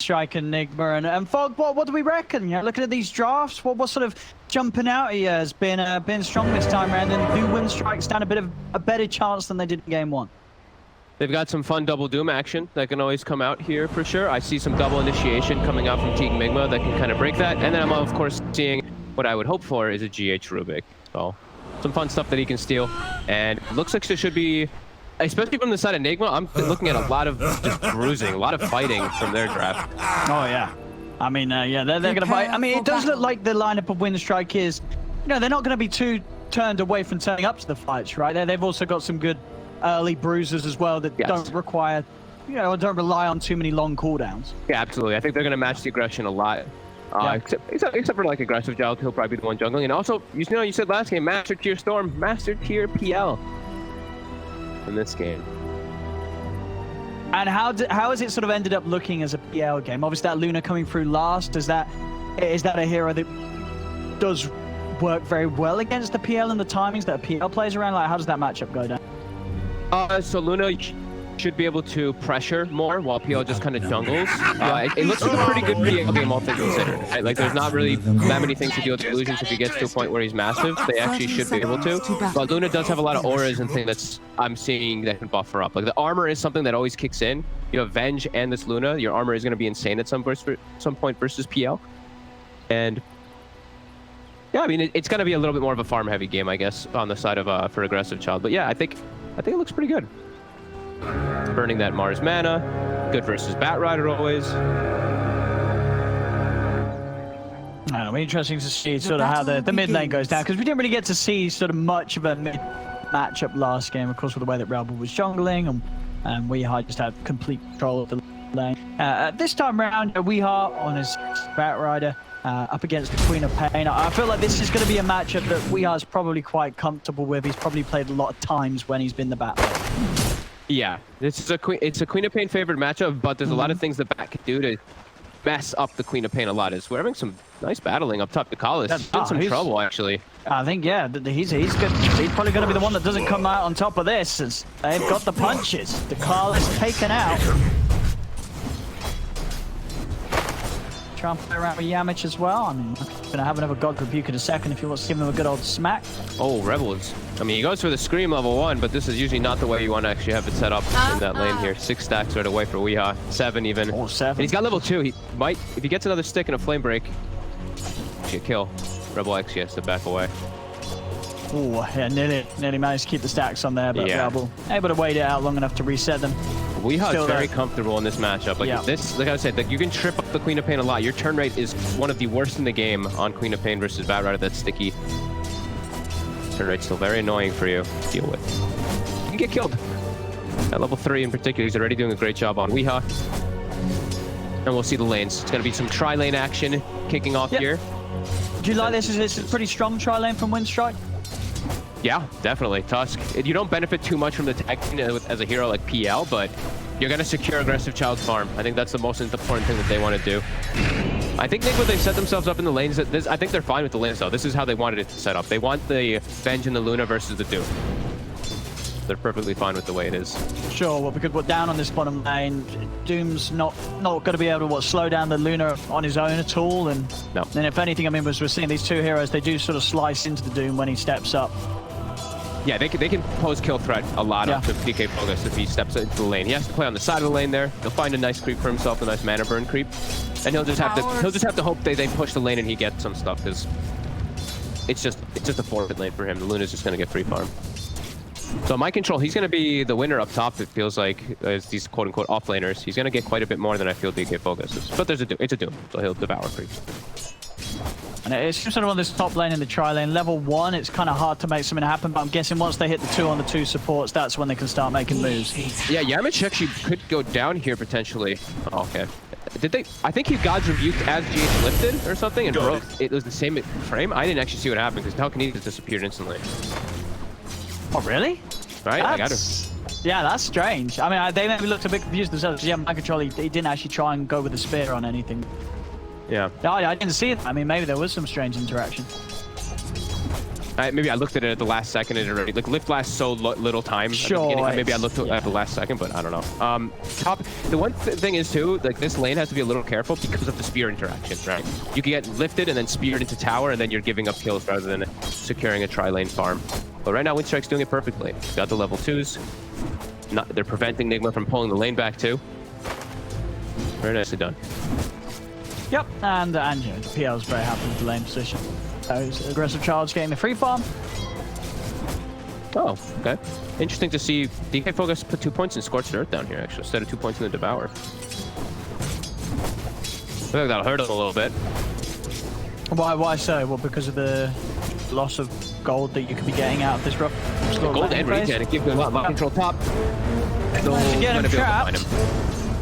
Winstrike and Nigma and Fog. What do we reckon? You know, looking at these drafts, what sort of jumping out here has been strong this time around, and do Winstrike stand a better chance than they did in game one? They've got some fun double doom action that can always come out here for sure. I see some double initiation coming out from Team Nigma that can kind of break that, and then I'm of course seeing what I would hope for is a GH Rubik. So some fun stuff that he can steal, and it looks like there should be, especially from the side of Nigma, I'm looking at a lot of just bruising, a lot of fighting from their draft. Oh yeah, I mean yeah, they're gonna fight. I mean, it does look like the lineup of Winstrike is, you know, they're not gonna be too turned away from turning up to the fights, right? They've also got some good early bruisers as well that don't require, you know, don't rely on too many long cooldowns. Yeah, absolutely. I think they're gonna match the aggression a lot. Except for like aggressive Giles, he'll probably be the one jungling. And also, you know, you said last game, Master Tier Storm, Master Tier PL in this game. And how has it sort of ended up looking as a PL game? Obviously, that Luna coming through last, is that a hero that does work very well against the PL and the timings that a PL plays around? Like, how does that matchup go down? So Luna should be able to pressure more while PL just kind of jungles. It looks like a pretty good PL game, all things considered. Right? Like, there's not really that many things to deal with illusions if he gets to a point where he's massive. They actually should be able to. But Luna does have a lot of auras and things that's I'm seeing that can buffer up. Like, the armor is something that always kicks in. You have Venge and this Luna. Your armor is going to be insane at some point versus PL. And yeah, I mean, it's going to be a little bit more of a farm-heavy game, I guess, on the side of for aggressive Child. But yeah, I think it looks pretty good. Burning that Mars mana, good versus Batrider always. It'll be interesting to see sort of how the mid lane goes down, because we didn't really get to see sort of much of a mid matchup last game, of course, with the way that Rebel was jungling, and Weeha just had complete control of the lane. This time around, Weeha on his Batrider up against the Queen of Pain. I feel like this is going to be a matchup that Weeha is probably quite comfortable with. He's probably played a lot of times when he's been the Batrider. Yeah, it's a Queen of Pain favored matchup, but there's a lot of things the Bat can do to mess up the Queen of Pain a lot. We're having some nice battling up top. Dakalis in some trouble, actually. I think, yeah, he's good. He's probably going to be the one that doesn't come out on top of this, as they've got the punches. Dakalis taken out. Try and play around with Yamich as well. I mean, gonna have another God Rebuke in a second if he wants to give him a good old smack. Oh, Rebels. I mean, he goes for the Scream level 1, but this is usually not the way you want to actually have it set up in that lane here. 6 stacks right away for Weeha. 7 even. Oh, 7. And he's got level 2. He might, if he gets another stick and a flame break, actually a kill. Rebel actually has to back away. Oh, yeah, nearly managed to keep the stacks on there, but Rebel able to wait it out long enough to reset them. Weeha is very comfortable in this matchup. Like this, like I said, like you can trip up the Queen of Pain a lot. Your turn rate is one of the worst in the game on Queen of Pain versus Batrider. That's sticky. Turn rate's still very annoying for you to deal with. You can get killed. At level 3 in particular, he's already doing a great job on Weeha. And we'll see the lanes. It's going to be some tri-lane action kicking off here. Do you like this? Is this a pretty strong tri-lane from Winstrike? Yeah, definitely. Tusk. You don't benefit too much from the tag as a hero like PL, but you're going to secure aggressive Child's farm. I think that's the most important thing that they want to do. I think Nigma, they set themselves up in the lanes. I think they're fine with the lanes, though. This is how they wanted it to set up. They want the Venge and the Luna versus the Doom. They're perfectly fine with the way it is. Sure, well, we could put down on this bottom lane. Doom's not going to be able to slow down the Luna on his own at all. And then if anything, I mean, as we're seeing these two heroes, they do sort of slice into the Doom when he steps up. Yeah, they can pose kill threat a lot up to PK Focus if he steps into the lane. He has to play on the side of the lane there. He'll find a nice creep for himself, a nice mana burn creep, and he'll just have to hope they push the lane and he gets some stuff, because it's just a forfeit lane for him. The Luna's just gonna get free farm. So my control, he's gonna be the winner up top. It feels like as these quote unquote off laners, he's gonna get quite a bit more than I feel DK focuses. But it's a Doom, so he'll devour creep. And it's just sort of on this top lane in the tri-lane. Level 1, it's kind of hard to make something happen, but I'm guessing once they hit the 2 on the 2 supports, that's when they can start making moves. Yeah, Yamich actually could go down here potentially. Oh, okay. Did they? I think he God's rebuked as GH lifted or something and broke. It was the same frame. I didn't actually see what happened because Telekinesis disappeared instantly. Oh, really? Right? I got him. Yeah, that's strange. I mean, they maybe looked a bit confused themselves. Yeah, my control, he didn't actually try and go with the spear on anything. Yeah. I didn't see it. I mean, maybe there was some strange interaction. Maybe I looked at it at the last second and it already, like lift lasts so little time. Sure. Maybe I looked at the last second, but I don't know. Top. The one thing is too, like this lane has to be a little careful because of the spear interaction, right? You can get lifted and then speared into tower, and then you're giving up kills rather than securing a tri-lane farm. But right now, Winstrike's doing it perfectly. Got the level 2s. They're preventing Nigma from pulling the lane back too. Very nicely done. Yep, and you know, the PL's very happy with the lane position. Aggressive charge getting the free farm. Oh, okay. Interesting to see DK Focus put 2 points in Scorched Earth down here, actually, instead of 2 points in the Devour. I feel like that'll hurt him a little bit. Why so? Well, because of the loss of gold that you could be getting out of this rough. Gold and regen, it gives him a lot. Mind control top. To get him trapped.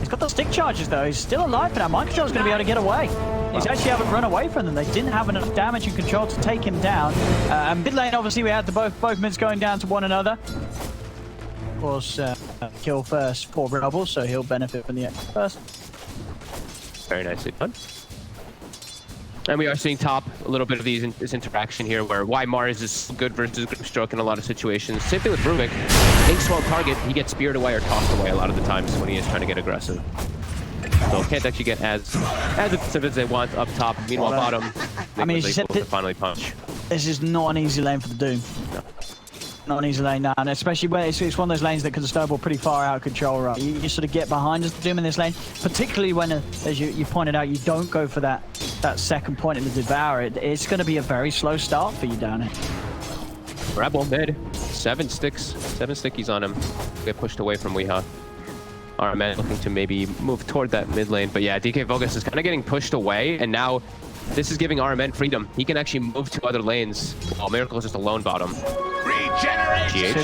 He's got the stick charges though. He's still alive for now. Mind control's going to be able to get away. He's actually able to run away from them. They didn't have enough damage and control to take him down. And mid lane, obviously, we had both mids going down to one another. Of course, kill first for Rebel, so he'll benefit from the extra first. Very nicely done. And we are seeing top a little bit of this interaction here, where why Mars is good versus Grimstroke in a lot of situations. Same thing with Rubik. Being small target, he gets speared away or tossed away a lot of the times when he is trying to get aggressive. So can't actually get as aggressive as they want up top. Meanwhile, bottom, I mean, able to finally punch. This is not an easy lane for the Doom. No. Not an easy lane now, and especially when it's one of those lanes that can snowball pretty far out of control, right? You sort of get behind as the Doom in this lane, particularly when, as you pointed out, you don't go for that second point in the Devour. It's going to be a very slow start for you down here. Rebel mid, 7 stickies on him. Get pushed away from Weehaw. RMN looking to maybe move toward that mid lane, but yeah, DK Vogus is kind of getting pushed away, and now this is giving RMN freedom. He can actually move to other lanes while Miracle is just alone bottom. GH.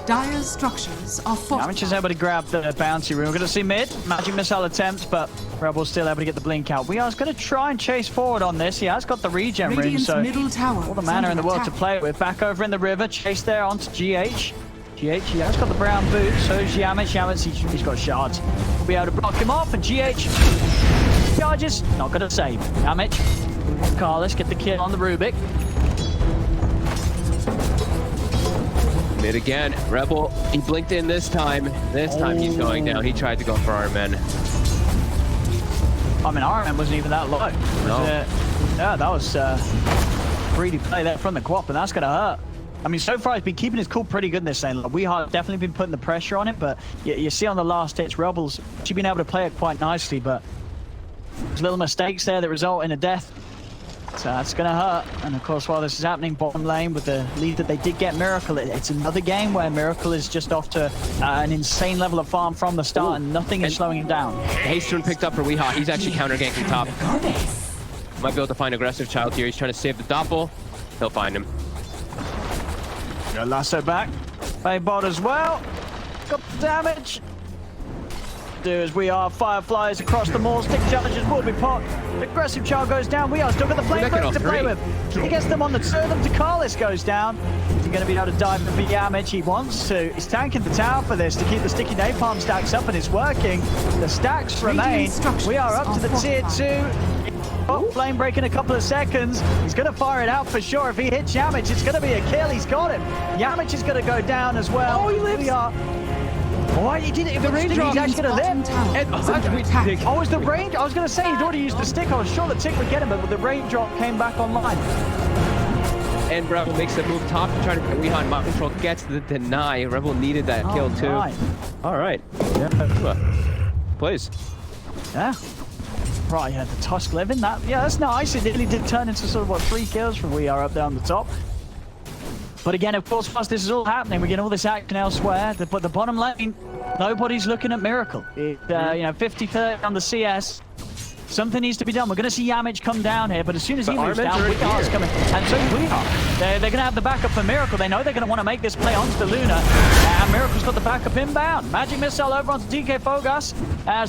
Dire structures are fortified. Damage is able to grab the bounty rune. We're going to see mid. Magic missile attempt, but Rebel's still able to get the blink out. We are going to try and chase forward on this. He has got the regen rune, so all the mana in the world to play with. Back over in the river. Chase there onto GH. GH, he has got the brown boot. So is Yamich. Yamich, he's got shards. We'll be able to block him off, and GH charges. Not going to save. Yamich. Carlos get the kill on the Rubik. Mid again. Rebel, he blinked in this time. This time he's going down. He tried to go for RMN. I mean, RMN wasn't even that low. No. Yeah, that was greedy play there from the Quap, and that's going to hurt. I mean, so far he's been keeping his cool pretty good in this lane. Like, we have definitely been putting the pressure on it, but you see on the last hits, Rebel's actually been able to play it quite nicely, but there's little mistakes there that result in a death. So that's going to hurt. And of course, while this is happening bottom lane with the lead that they did get Miracle, it's another game where Miracle is just off to an insane level of farm from the start, and nothing is slowing him down. The haste rune picked up for Weehaw. He's actually counter-ganking top. Might be able to find aggressive child here. He's trying to save the Doppel. He'll find him. Got lasso back. Play bot as well. Got the damage. As we are Fireflies across the mall. Stick challenges will be popped. Aggressive child goes down. We are still got the flame to play with. He gets them on the two of them. Carlos goes down. Is he going to be able to dive in for Yamich? He wants to. He's tanking the tower for this to keep the sticky napalm stacks up, and it's working. The stacks remain. We are up to the tier 2. Oh, flame break in a couple of seconds. He's going to fire it out for sure. If he hits Yamich, it's going to be a kill. He's got him. Yamich is going to go down as well. Oh, he lives. We are. Why he did it? If the range he's actually going to live. Oh, was the range? I was going to say he'd already used the stick. I was sure the tick would get him, but the range drop came back online. And Rebel makes the move top to try to get Weehaw. Mind control gets the deny. Rebel needed that kill too. All right. Yeah. Please. Yeah. Right, yeah, the Tusk living. Yeah, that's nice. It really did turn into sort of, what, 3 kills from We Are up there on the top. But again, of course, whilst this is all happening, we're getting all this action elsewhere. But the bottom lane, nobody's looking at Miracle. You know, 50-30 on the CS. Something needs to be done. We're going to see Yamich come down here, but as soon as he moves down, Weeha's coming. And so is Weehaw. They're going to have the backup for Miracle. They know they're going to want to make this play onto the Luna. And Miracle's got the backup inbound. Magic missile over onto DK Fogas. As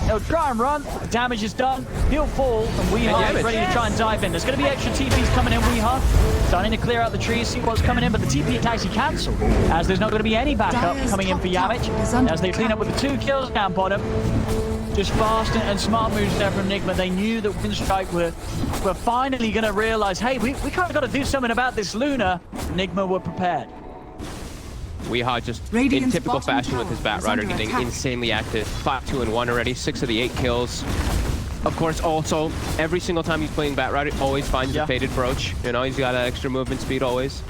he'll try and run. The damage is done. He'll fall. And Weehaw is ready to try and dive in. There's going to be extra TPs coming in. Weehaw starting to clear out the trees, see what's coming in, but the TP is actually cancelled. As there's not going to be any backup coming in for Yamich. As they clean up with the 2 kills down bottom. Just fast and smart moves there from Nigma. They knew that Winstrike were finally going to realize, hey, we kind of got to do something about this Luna. Nigma were prepared. Weehaw just Radiant's in typical bottom fashion with his tower is Batrider under getting attack. insanely active. 5-2-1 already, 6 of the 8 kills. Of course, also, every single time he's playing Batrider, always finds a faded brooch. You know, he's got that extra movement speed always.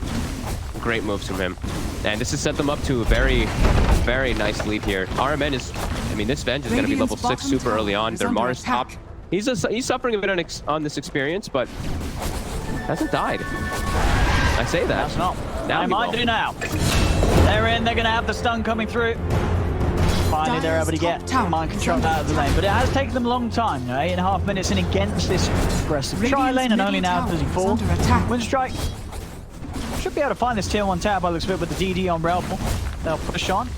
Great moves from him. And this has set them up to a very, very nice lead here. RMN is, I mean, this Venge is going to be level 6 super early on. Their Mars top. He's suffering a bit on this experience, but hasn't died. I say that. That's not. Now They might do now. They're in. They're going to have the stun coming through. Finally, they're able to get mind control out of the lane. But it has taken them a long time. You know, 8.5 minutes in against this aggressive tri lane, and only now does he fall. Winstrike should be able to find this tier 1 tower by the looks of it with the DD on Relpel. They'll push on.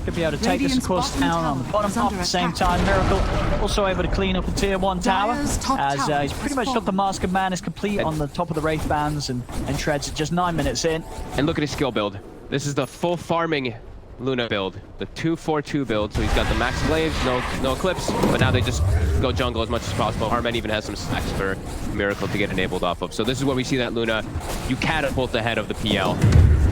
Should be able to take this, of course, down on the bottom half at the same time. Miracle also able to clean up the tier 1 tower, as he's pretty much got the Mask of Madness complete on the top of the Wraith Bands and Treads at just 9 minutes in. And look at his skill build. This is the full farming Luna build, the 2-4-2 build. So he's got the max glaives, no eclipse, but now they just go jungle as much as possible. Armen even has some stacks for Miracle to get enabled off of. So this is where we see that Luna, you catapult ahead of the PL.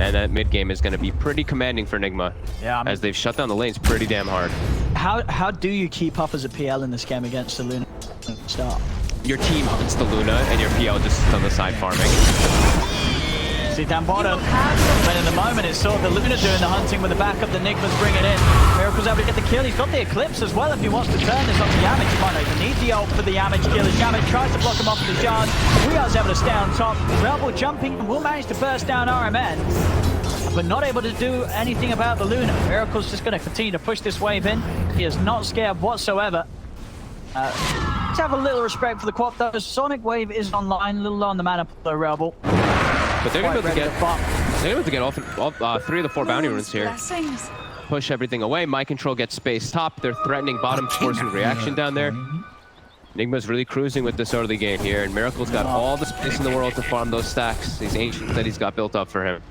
And that mid game is going to be pretty commanding for Nigma, yeah, I mean, as they've shut down the lanes pretty damn hard. How do you keep up as a PL in this game against the Luna at the start? Your team hunts the Luna, and your PL just on the side farming. See down bottom, but in the moment it's sort of the Luna doing the hunting with the backup that Nigma's bringing in. Miracle's able to get the kill. He's got the Eclipse as well if he wants to turn this onto Yamage. He might not even need the ult for the Yamage kill as Yamage tries to block him off with the charge. Weeha's able to stay on top. Relpel jumping and will manage to burst down RMN, but not able to do anything about the Luna. Miracle's just going to continue to push this wave in. He is not scared whatsoever. Let's have a little respect for the Quap though. Sonic Wave is online, a little low on the mana for Relpel. But they're going to get all 3 of the 4 bounty runes here. Push everything away. Mind control gets space top. They're threatening bottom, forcing reaction down there. Nigma's really cruising with this early game here, and Miracle's got all the space in the world to farm those stacks, these ancients that he's got built up for him.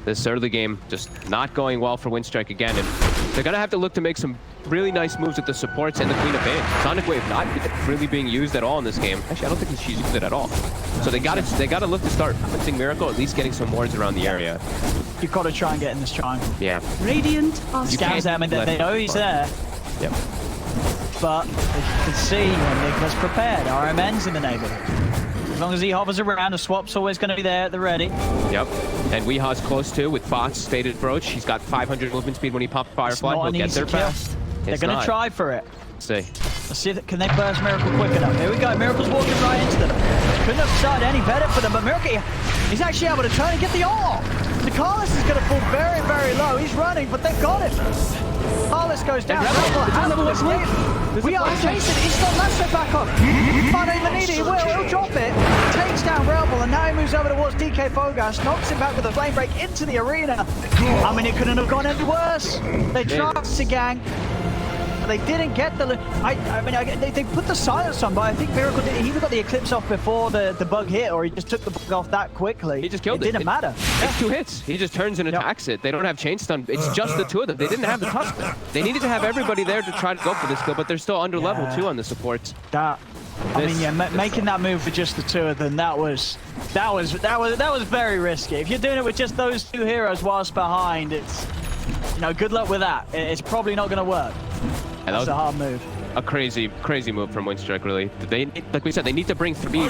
This early game just not going well for Winstrike again, and they're going to have to look to make some really nice moves with the supports and the Queen of Pain. Sonic Wave not really being used at all in this game. Actually, I don't think she's used it at all. So they got to look to start punching Miracle, at least getting some wards around the area. You've got to try and get in this triangle. Yeah. Radiant are Scans them and they know he's there. Yep. But as you can see, when Nigma's prepared, RMN's in the neighborhood. As long as he hovers around, a swap's always going to be there at the ready. Yep. And Weeha's close too with bots, stated brooch. He's got 500 movement speed when he pops Firefly. He'll get there fast. They're going to try for it. Let's see. Let's see if can they burst Miracle quick enough. Here we go. Miracle's walking right into them. Couldn't have started any better for them, but Miracle, he's actually able to turn and get the ult. The Carlos is going to fall very, very low. He's running, but they've got him. Carlos goes down. We are chasing. He's got Lasso back up. Might not even need it. He'll drop it. Takes down Relpel, and now he moves over towards DK Fogas. Knocks him back with a flame break into the arena. I mean, it couldn't have gone any worse. They tried to gang. They didn't get the... they put the silence on, but I think Miracle did. He either got the Eclipse off before the bug hit, or he just took the bug off that quickly. He just killed it. It didn't matter. It's 2 hits. He just turns and attacks it. They don't have chain stun. It's just the 2 of them. They didn't have the tusk. They needed to have everybody there to try to go for this kill, but they're still under level 2 on the supports. Making that move for just the 2 of them, that was very risky. If you're doing it with just those 2 heroes whilst behind, it's, you know, good luck with that. It's probably not going to work. And that's a hard move. A crazy move from Winstrike, really. They, like we said, they need to bring three,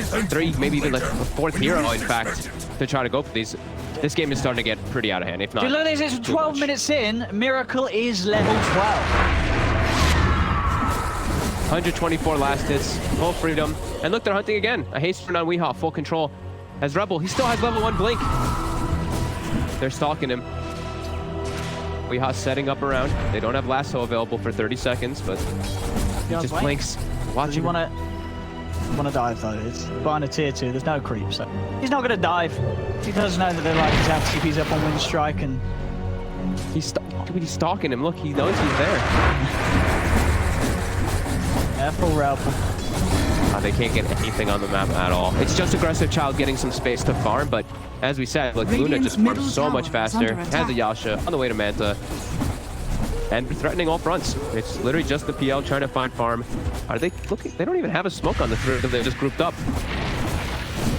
maybe even like a 4th hero, in fact, to try to go for these. This game is starting to get pretty out of hand, if not. Dude, look at this, it's 12 minutes in. Miracle is level 12. 124 last hits, full freedom. And look, they're hunting again. A haste run on Weehaw, full control. As Rebel, he still has level 1 blink. They're stalking him. Weeha's setting up around. They don't have lasso available for 30 seconds, but he just blinks. Watch him. Want to dive though. It's behind a tier 2. There's no creep, so he's not going to dive. He does know that they like to have TPs up on Winstrike, and he's stalking him. Look, he knows he's there. Careful, Relpel. They can't get anything on the map at all. It's just Aggressive Child getting some space to farm, but as we said, like Luna just farms so much faster. Has the Yasha on the way to Manta. and threatening all fronts. It's literally just the PL trying to find farm. Are they looking? They don't even have a smoke on the three. They're just grouped up.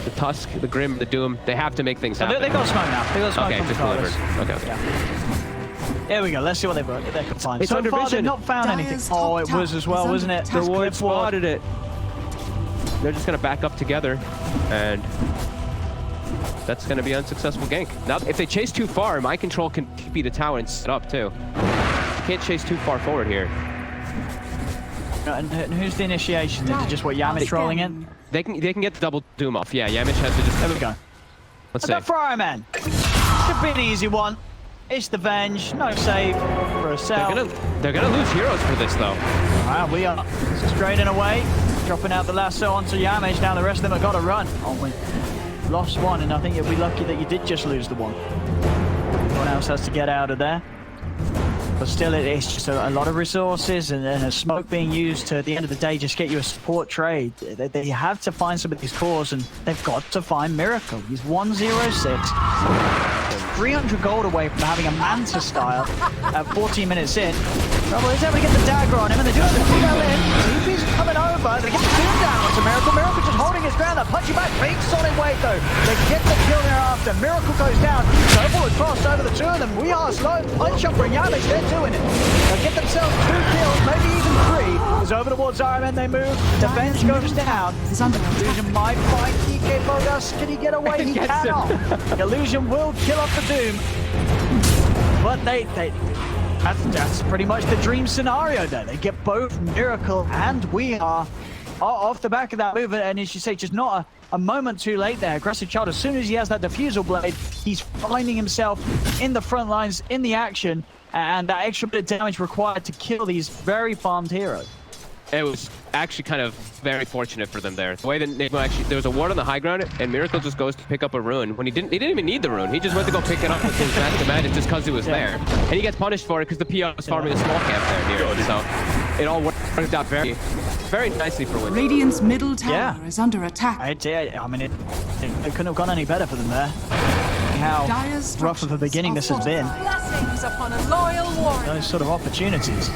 The Tusk, the Grim, the Doom. They have to make things happen. They got smoke now. They got smoke. Okay, from just Carlos. delivered. Okay. Yeah. Here we go. Let's see what they can find. It's So under far, vision. they've not found anything. Dyer's Oh, it top was as tower well, is wasn't under it? attack. The Ward Clip ward. spotted it. They're just going to back up together, and that's going to be an unsuccessful gank. Now, if they chase too far, my control can TP the tower and set up too. You can't chase too far forward here. And who's the initiation? Is it just what Yamish rolling in? They can get the double Doom off. Yeah, Yamish has to just... There we go. Let's The see. Fireman. Should be an easy one. It's the Venge. No save for a cell. They're gonna lose heroes for this though. We are straighting away. Dropping out the lasso onto Yamish. Now the rest of them have got to run. Oh, we lost one, and I think you'll be lucky that you did just lose the one. Everyone else has to get out of there. But still, it's just a lot of resources and a smoke being used to, at the end of the day, just get you a support trade. They have to find some of these cores, and they've got to find Miracle. He's 106. 300 gold away from having a Manta style at 14 minutes in. Rebel is able to get the dagger on him, and they do have the female in. TP's coming over. They get the doom down onto Miracle. Miracle just holding his ground. That punching back, big solid weight though. They get the kill thereafter. Miracle goes down. Rebel has crossed over the two of them. We are slow. Punch up for Yamish. They're doing it. They'll get themselves 2 kills, maybe even 3. It's over towards Ironman. They move. The bench goes down. Illusion might find DK Bogus. Can he get away? He cannot. Illusion will kill off the Doom. But that's pretty much the dream scenario there. They get both Miracle and We Are off the back of that move. And as you say, just not a moment too late there. Aggressive Child, as soon as he has that diffusal blade, he's finding himself in the front lines, in the action, and that extra bit of damage required to kill these very farmed heroes. It was actually kind of very fortunate for them there. The way that Nigma actually, there was a ward on the high ground, and Miracle just goes to pick up a rune when he didn't even need the rune. He just went to go pick it up with his magic just because he was there, and he gets punished for it because the PO was farming a small camp there near it. So it all worked out very, very nicely for Winstrike. Radiant's middle tower is under attack. I mean, it couldn't have gone any better for them there. How Dyer's rough of a beginning this has been. Blessings upon a loyal warrior. Those sort of opportunities.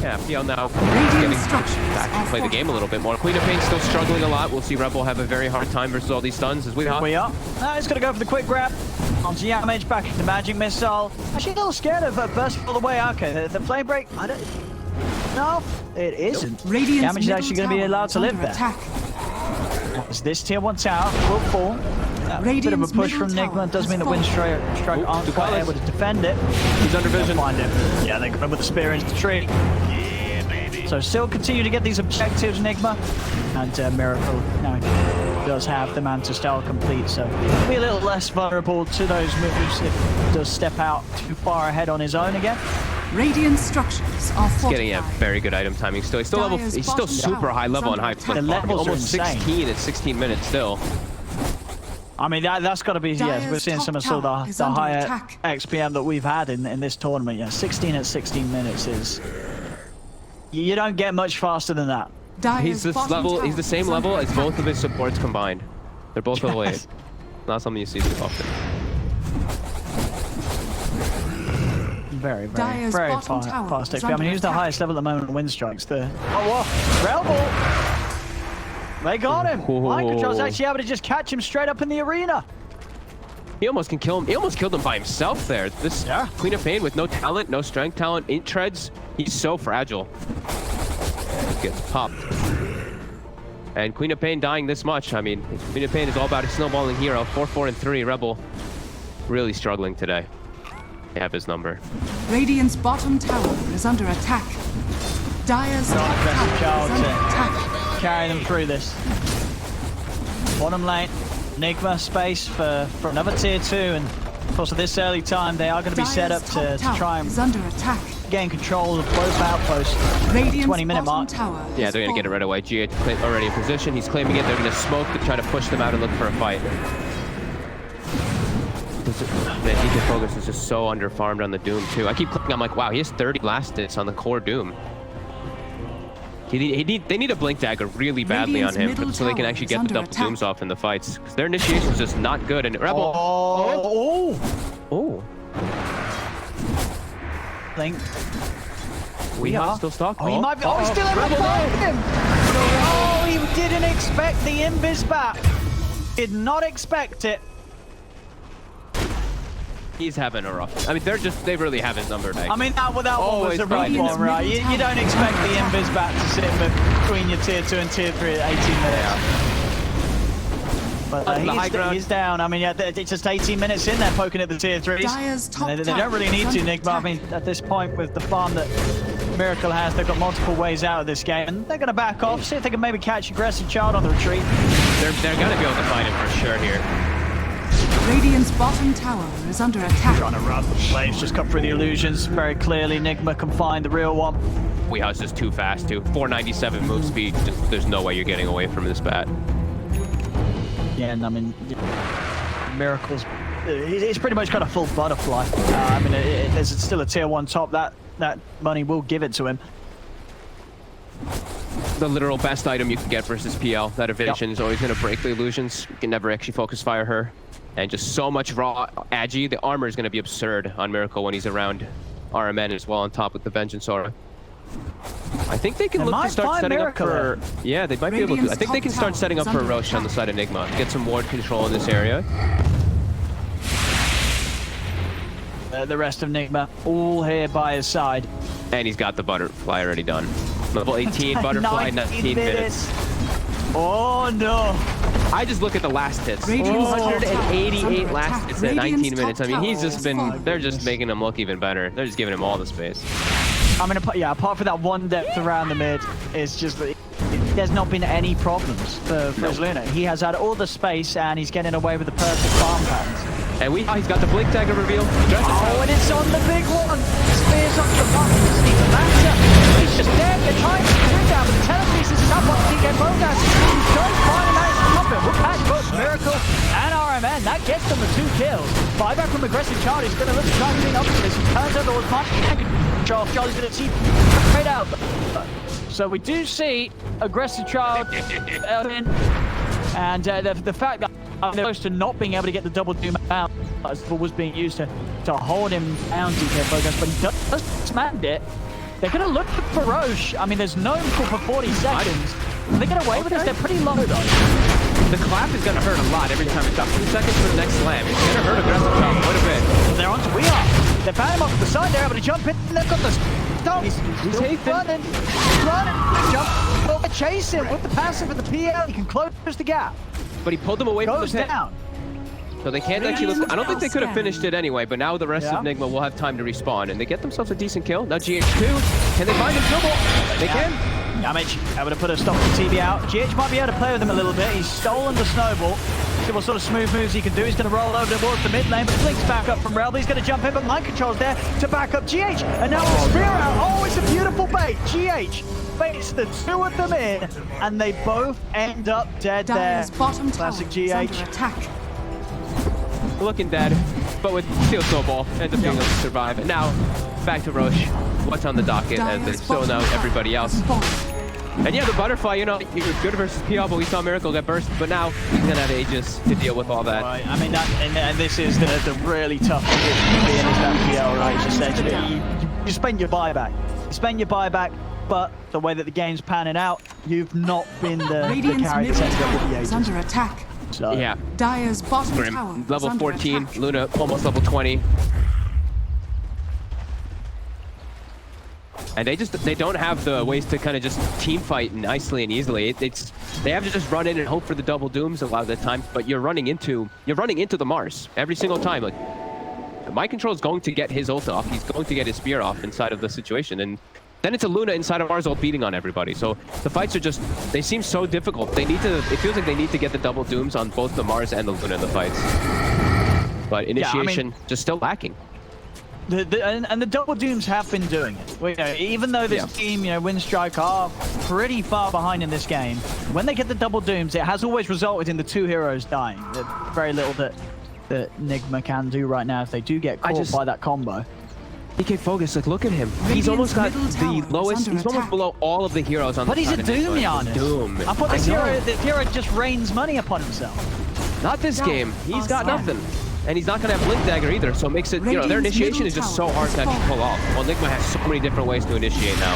Yeah, PL now Radiant getting structures back to play the game a little bit more. Queen of Pain still struggling a lot. We'll see Rebel have a very hard time versus all these stuns as we are. Now he's going to go for the quick grab. Onto Yamish, back into Magic Missile. Actually, a little scared of bursting all the way. Okay, the flame break, I don't... No, it isn't. Radiant's Yamish is actually going to be allowed to live there. Attack. As this tier 1 tower will fall. A bit of a push from Nigma does mean that Winstrike aren't quite able to defend it. He's under vision. Find him. Yeah, they go with the spear into the tree. So still continue to get these objectives, Nigma. And Miracle now does have the Manta style complete, so he'll be a little less vulnerable to those moves if he does step out too far ahead on his own again. Radiant structures are fortified. Getting a very good item timing still. He's still level, he's still super high level on high. The levels are almost insane. 16 at 16 minutes still. I mean, that's got to be, Dyer's we're seeing some of top tower the is under higher attack. XPM that we've had in this tournament. Yeah, 16 at 16 minutes is... You don't get much faster than that. He's this level. He's the same level as both of his supports combined. They're both level 8. Not something you see too often. Very Dyer's fast XP. I mean, who's the highest level at the moment? Winstrike's the... Oh, whoa! Rebel! They got him! Mind Control's actually able to just catch him straight up in the arena. He almost can kill him. He almost killed him by himself there. This Queen of Pain with no talent, no strength talent, 8 treads. He's so fragile. Gets popped. And Queen of Pain dying this much. I mean, Queen of Pain is all about a snowballing hero. 4-4 and 3. Rebel really struggling today. They have his number. Radiant's bottom tower is under attack. Dyer's top tower is under attack. Carry them through this. Bottom lane, Nigma space for another tier 2, and of course at this early time they are going to be set up to try and gain control of both outposts. 20-minute mark. Yeah, they're going to get it right away. G8 already in position. He's claiming it. They're going to smoke to try to push them out and look for a fight. Man, DK Focus is just so under-farmed on the Doom, too. I keep clicking. I'm like, wow, he has 30 blast hits on the core Doom. They need a Blink Dagger really badly on him so they can actually get the double Dooms off in the fights. Because their initiation is just not good. And Rebel... Oh! Oh! Blink. We are still stuck. Oh, he might be. Oh, he's still in the him. Oh, he didn't expect the invis back. Did not expect it. He's having a rough. I mean, they really have his number now. I mean, that one was a rough one, right? You don't expect the invis back to sit between your tier 2 and tier 3 at 18 minutes. Yeah. But he's down. I mean, yeah, it's just 18 minutes in there poking at the tier 3s. They don't really need to, Nigma. I mean, at this point, with the farm that Miracle has, they've got multiple ways out of this game, and they're going to back off, see if they can maybe catch Aggressive Child on the retreat. They're going to be able to find him for sure here. Radiant's bottom tower is under attack. Trying to run. Flames just cut through the illusions very clearly. Nigma can find the real one. Weeha's just too fast, too. 497 move speed. There's no way you're getting away from this bat. Yeah, and I mean, Miracle's... He's pretty much got a full butterfly. I mean, there's still a tier 1 top. That money will give it to him. The literal best item you can get versus PL. That evasion is always going to break the illusions. You can never actually focus fire her. And just so much raw agi. The armor is going to be absurd on Miracle when he's around RMN as well on top with the Vengeance Aura. I think they can look to start setting up for... Yeah, they might be able to. I think they can start setting up for Roche on the side of Nigma. Get some ward control in this area. The rest of Nigma all here by his side. And he's got the butterfly already done. Level 18 butterfly, 19 minutes. Oh no! I just look at the last hits. 188 last hits at 19 minutes. I mean, he's just been... They're just making him look even better. They're just giving him all the space. I mean, yeah, apart from that one depth around the mid, it's just... There's not been any problems for Luna. He has had all the space and he's getting away with the perfect farm patterns. And he's got the Blink Dagger reveal. Oh, and it's on the big one. Spears up the button. Even Master. He's just dead. They're trying to shoot down, but the telekinesis is up on DK Bogas. He's trying to find a nice puppet. We'll catch both Miracle and RMN. That gets them the 2 kills. Buyback from Aggressive Child. He's going to look to try and clean up for this. He turns over towards Mike. Charlie's going to see straight out. So we do see Aggressive Child in. And the fact that they're close to not being able to get the double doom out was being used to hold him down, DK Bogas, but he does smacked it. They're going to look for Roche. I mean, there's no info for 40 seconds. Can they get away with this? They're pretty low, though. The clap is going to hurt a lot every time it's up. 2 seconds for the next slam. It's going to hurt Aggressive Child quite a bit. They're onto We Are. They found him off the side. They're able to jump in. They've got the stop. He's running. Jump over, chase him with the passive and the PL. He can close the gap. But he pulled them away from the pit. Down. So they can't actually look. I don't think they could have finished it anyway, but now the rest of Nigma will have time to respawn, and they get themselves a decent kill. Now GH2, can they find him double? They can. Damage, able to put a stop to TV out. GH might be able to play with him a little bit. He's stolen the snowball. See what sort of smooth moves he can do. He's going to roll over towards the mid lane, but Flink's back up from Relby. He's going to jump in, but Mind Control's there to back up GH. And now the spear out. Oh, it's a beautiful bait. GH baits the 2 of them in, and they both end up dead there. Bottom Classic tower GH. is under attack. Looking dead, but with Steel Snowball, ends up being able to survive. And now, back to Roche. What's on the docket as they still know everybody else. And yeah, the butterfly, you know, he was good versus PL, but we saw Miracle get burst, but now he's going to have Aegis to deal with all that. Right, I mean, and this is the really tough position to be in, is that PL, right? Just essentially, you spend your buyback. You spend your buyback, but the way that the game's panning out, you've not been the carry that's ended up with the Aegis. Under attack. So, yeah. Dire's bottom tower level 14, attack. Luna almost level 20. And they don't have the ways to kind of just team fight nicely and easily. They have to just run in and hope for the double dooms a lot of the time. But you're running into the Mars every single time. Like, Mind Control is going to get his ult off. He's going to get his spear off inside of the situation, and then it's a Luna inside of Mars ult beating on everybody. So the fights are just, they seem so difficult. They need to. It feels like they need to get the double dooms on both the Mars and the Luna in the fights. But initiation just still lacking. And the double dooms have been doing it. You know, even though this team, you know, Winstrike are pretty far behind in this game, when they get the double dooms, it has always resulted in the 2 heroes dying. There's very little that Nigma can do right now if they do get caught by that combo. DK Focus, like, look at him. He's almost got the lowest. He's almost below all of the heroes on the But he's a Doom, Giannis. Doom. I thought this hero just rains money upon himself. Not this game. He's got nothing. and he's not going to have Blink Dagger either, so it makes it, you know, their initiation is just so hard to actually pull off. Well, Nigma has so many different ways to initiate now.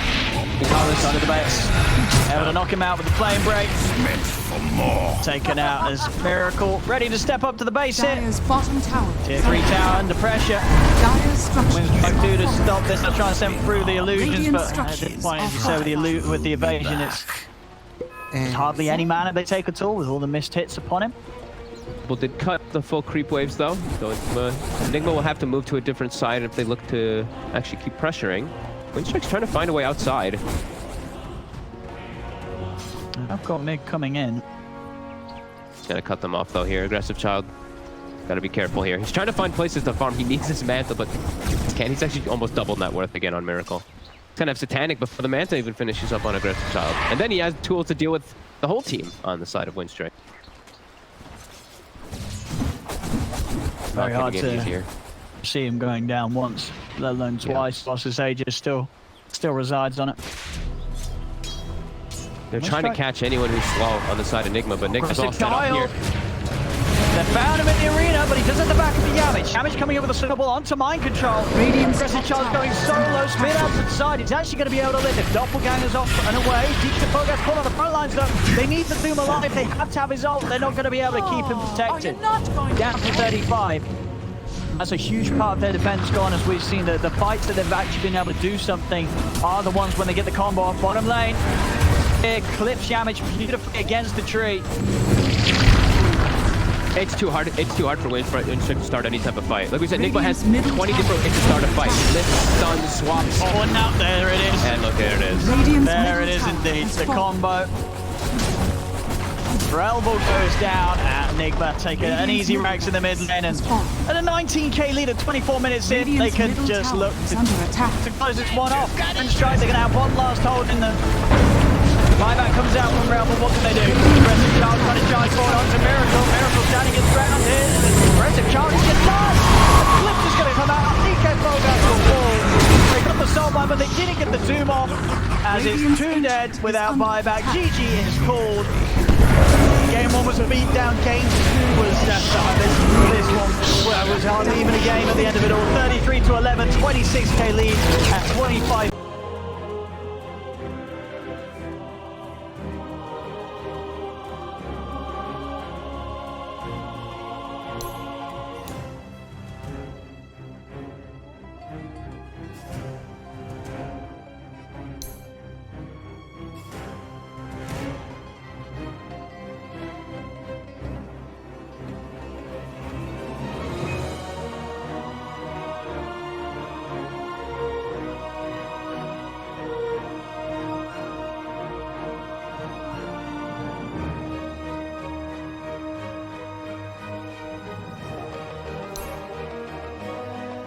He's on this side of the base. Able to knock him out with the flame break. Taken out as Miracle. Ready to step up to the base here. Dire's bottom tower. Tier 3 tower under pressure. Dire's structures. Winstrike do to stop this. They're trying to send through the illusions, but at this point, as you say, with the evasion, it's hardly any mana they take at all with all the missed hits upon him. Well, did cut the full creep waves though, so Nigma will have to move to a different side if they look to actually keep pressuring. Winstrike's trying to find a way outside. I've got mid coming in. He's gonna cut them off though here. Aggressive Child. Gotta be careful here. He's trying to find places to farm. He needs his Manta, but he can't. He's actually almost doubled net worth again on Miracle. He's gonna have Satanic before the Manta even finishes up on Aggressive Child. And then he has tools to deal with the whole team on the side of Winstrike. Very hard to see him going down once, let alone twice. Whilst his Aegis still resides on it. They're trying to catch anyone who's slow on the side of Nigma, but Nigma's all set up here. They found him in the arena, but he does at the back of the Yamage. Yamage coming in with a snowball onto mind control. Aggressive Child's going solo, spin out to the side. He's actually going to be able to live if Doppelganger's off and away. Deep gets put on the front lines though. They need the Doom alive. They have to have his ult. They're not going to be able to keep him protected. Down to 35. That's a huge part of their defense gone, as we've seen. The fights that they've actually been able to do something are the ones when they get the combo off bottom lane. It clips Yamage beautifully against the tree. It's too hard. It's too hard for Winstrike to start any type of fight. Like we said, Nigma has 20 different ways to start a fight. Lift, stun, swaps. Oh, and now there it is. And look, there it is. There it is indeed. The combo. Relvo goes down, and Nigma take an easy Rex in the mid lane, and at a 19k lead at 24 minutes in, they can just look to close this one off. Winstrike, they're going to have one last hold in the... Buyback comes out from Relvo, what can they do? Aggressive Child trying to charge forward onto Miracle. Miracle standing his ground here. Aggressive Child is just lost! The flip is going to come out. DK Bogas will fall. They got the soul line, but they didn't get the Doom off, as it's 2 dead without buyback. GG is called. Game 1 was a beatdown. Game 2 was this one was hardly even a game at the end of it all. 33-11, 26k lead at 25.